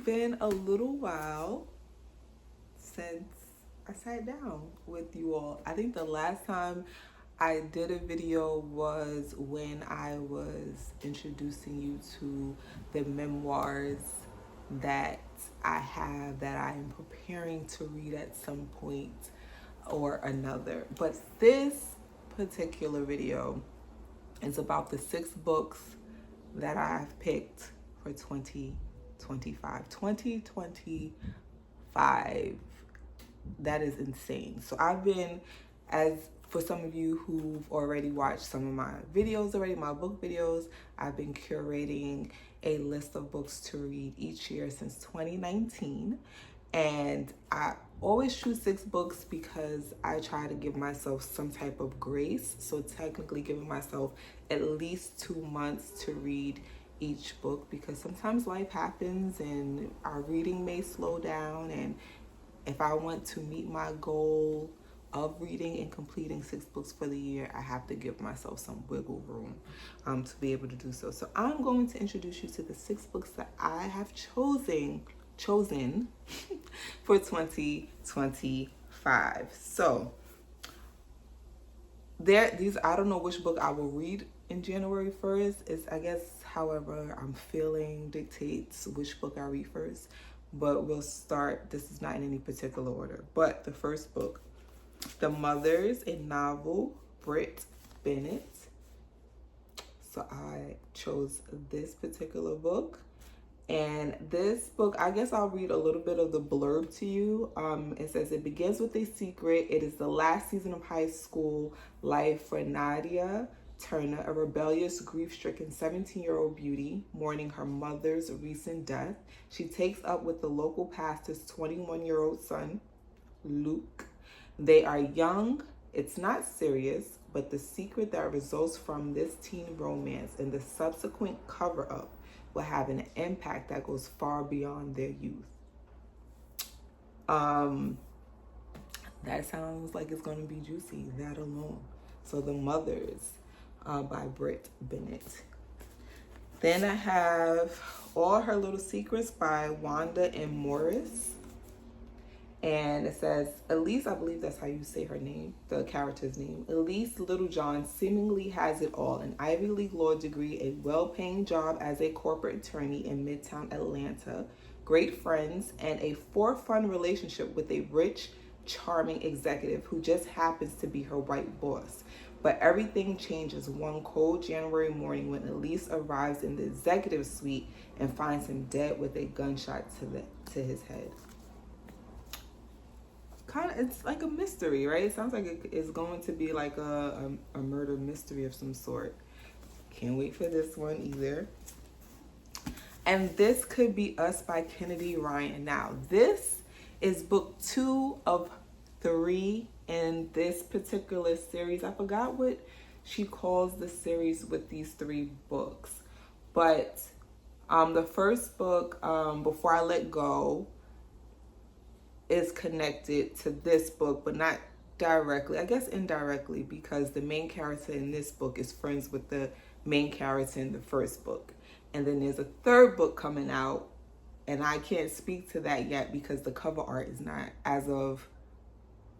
been a little while since I sat down with you all. I think the last time I did a video was when I was introducing you to the memoirs that I have that I am preparing to read at some point or another. But this particular video is about the 6 books that I've picked for 2025. 2025. That is insane. So I've been, as for some of you who've already watched some of my videos already, my book videos, I've been curating a list of books to read each year since 2019. And I always choose 6 books because I try to give myself some type of grace. So technically giving myself at least 2 months to read each book, because sometimes life happens and our reading may slow down, and if I want to meet my goal of reading and completing 6 books for the year, I have to give myself some wiggle room to be able to do so. So I'm going to introduce you to the 6 books that I have chosen for 2025. So I don't know which book I will read in January 1st. It's, I guess, however I'm feeling dictates which book I read first. But we'll start, this is not in any particular order, but the first book, The Mothers, a novel, Brit, Bennett. So I chose this particular book. And this book, I guess I'll read a little bit of the blurb to you. It says, it begins with a secret. It is the last season of high school life for Nadia Turner, a rebellious, grief-stricken 17-year-old beauty mourning her mother's recent death. She takes up with the local pastor's 21-year-old son, Luke. They are young. It's not serious, but the secret that results from this teen romance and the subsequent cover-up will have an impact that goes far beyond their youth. That sounds like it's going to be juicy, that alone. So The Mothers by Brit Bennett. Then I have All Her Little Secrets by Wanda and Morris. And it says, Elise, I believe that's how you say her name, the character's name. Elise Littlejohn seemingly has it all: an Ivy League law degree, a well-paying job as a corporate attorney in Midtown Atlanta, great friends, and a for-fun relationship with a rich, charming executive who just happens to be her white boss. But everything changes one cold January morning when Elise arrives in the executive suite and finds him dead with a gunshot to his head. It's like a mystery, right? It sounds like it's going to be like a murder mystery of some sort. Can't wait for this one either. And This Could Be Us by Kennedy Ryan. Now, this is book 2 of 3 in this particular series. I forgot what she calls the series with these 3 books. But the first book, Before I Let Go, is connected to this book, but not directly. I guess indirectly, because the main character in this book is friends with the main character in the first book. And then there's a 3rd book coming out, and I can't speak to that yet because the cover art is not, as of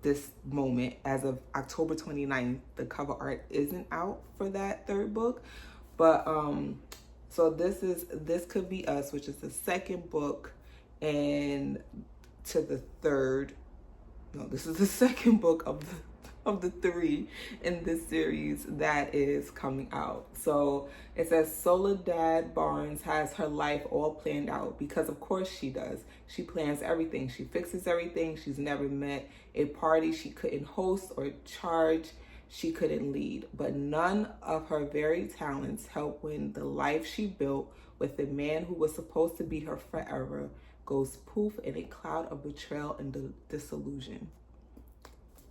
this moment, as of October 29th, the cover art isn't out for that 3rd book. But so This Could Be Us, which is the 2nd book, and to the 3rd. No, this is the 2nd book of the 3 in this series that is coming out. So it says Soledad Barnes has her life all planned out, because of course she does. She plans everything. She fixes everything. She's never met a party she couldn't host or charge she couldn't lead. But none of her varied talents help when the life she built with the man who was supposed to be her forever goes poof in a cloud of betrayal and disillusion.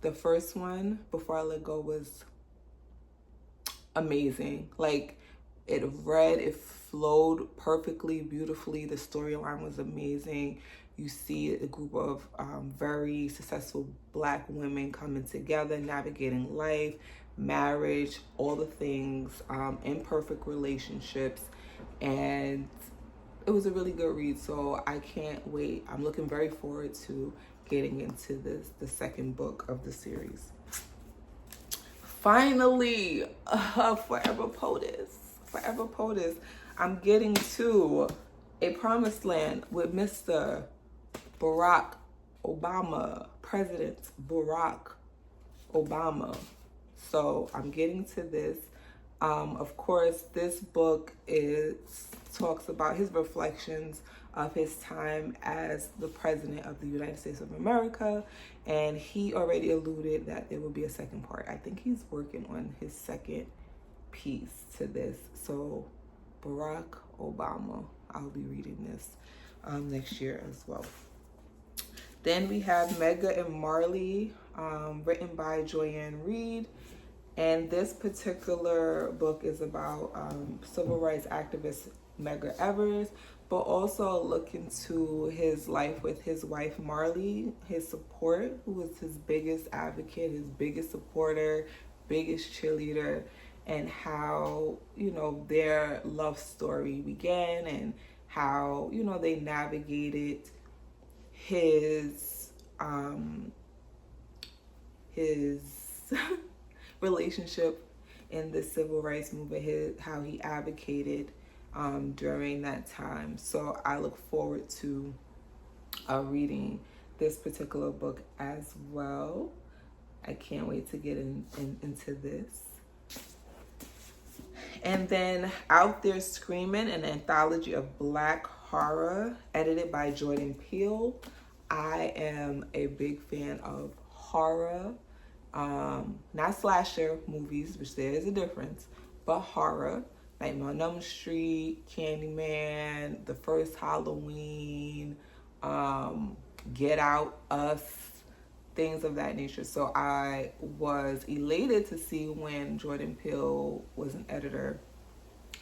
The first one, Before I Let Go, was amazing. Like, it flowed perfectly, beautifully. The storyline was amazing. You see a group of very successful Black women coming together, navigating life, marriage, all the things, imperfect relationships, and it was a really good read, so I can't wait. I'm looking very forward to getting into the second book of the series. Finally, Forever Podus. I'm getting to A Promised Land with Mr. Barack Obama, President Barack Obama. So I'm getting to this. Of course, this book talks about his reflections of his time as the president of the United States of America, and he already alluded that there will be a second part. I think he's working on his second piece to this. So Barack Obama, I'll be reading this next year as well. Then we have Medgar and Marley, written by Reid. And this particular book is about civil rights activist Medgar, but also look into his life with his wife Marley, his support, who was his biggest advocate, his biggest supporter, biggest cheerleader, and how, you know, their love story began and how, you know, they navigated his relationship in the civil rights movement, how he advocated during that time. So I look forward to reading this particular book as well. I can't wait to get into this. And then Out There Screaming, an anthology of Black horror, edited by Peele. I am a big fan of horror. Not slasher movies, which there is a difference, but horror. Nightmare on Elm Street, Candyman, the first Halloween, Get Out, Us, things of that nature. So I was elated to see when Peele was an editor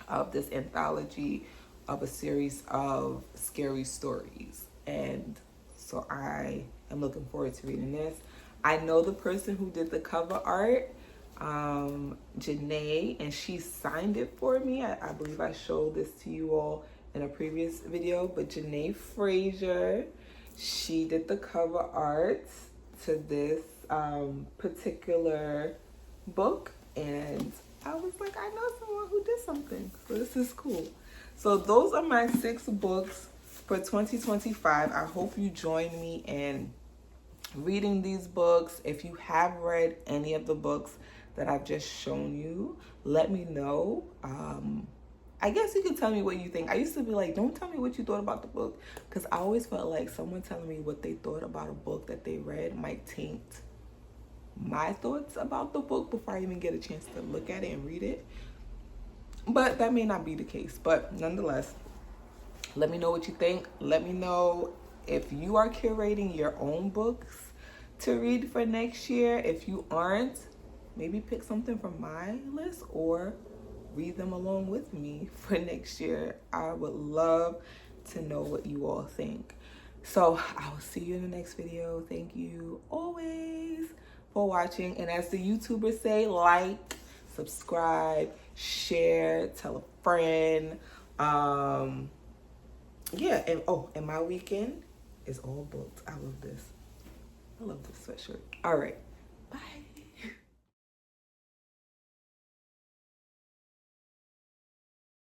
of this anthology of a series of scary stories. And so I am looking forward to reading this. I know the person who did the cover art, Janae, and she signed it for me. I believe I showed this to you all in a previous video, but Janae Frazier, she did the cover art to this particular book, and I was like, I know someone who did something, so this is cool. So those are my 6 books for 2025. I hope you join me in reading these books. If you have read any of the books that I've just shown you, let me know. I guess you can tell me what you think. I used to be like, don't tell me what you thought about the book, because I always felt like someone telling me what they thought about a book that they read might taint my thoughts about the book before I even get a chance to look at it and read it. But that may not be the case. But nonetheless, let me know what you think. Let me know if you are curating your own books to read for next year. If you aren't, maybe pick something from my list or read them along with me for next year. I would love to know what you all think. So I will see you in the next video. Thank you always for watching. And as the YouTubers say, like, subscribe, share, tell a friend. Yeah, and my weekend is all booked. I love this. I love this sweatshirt. All right, bye.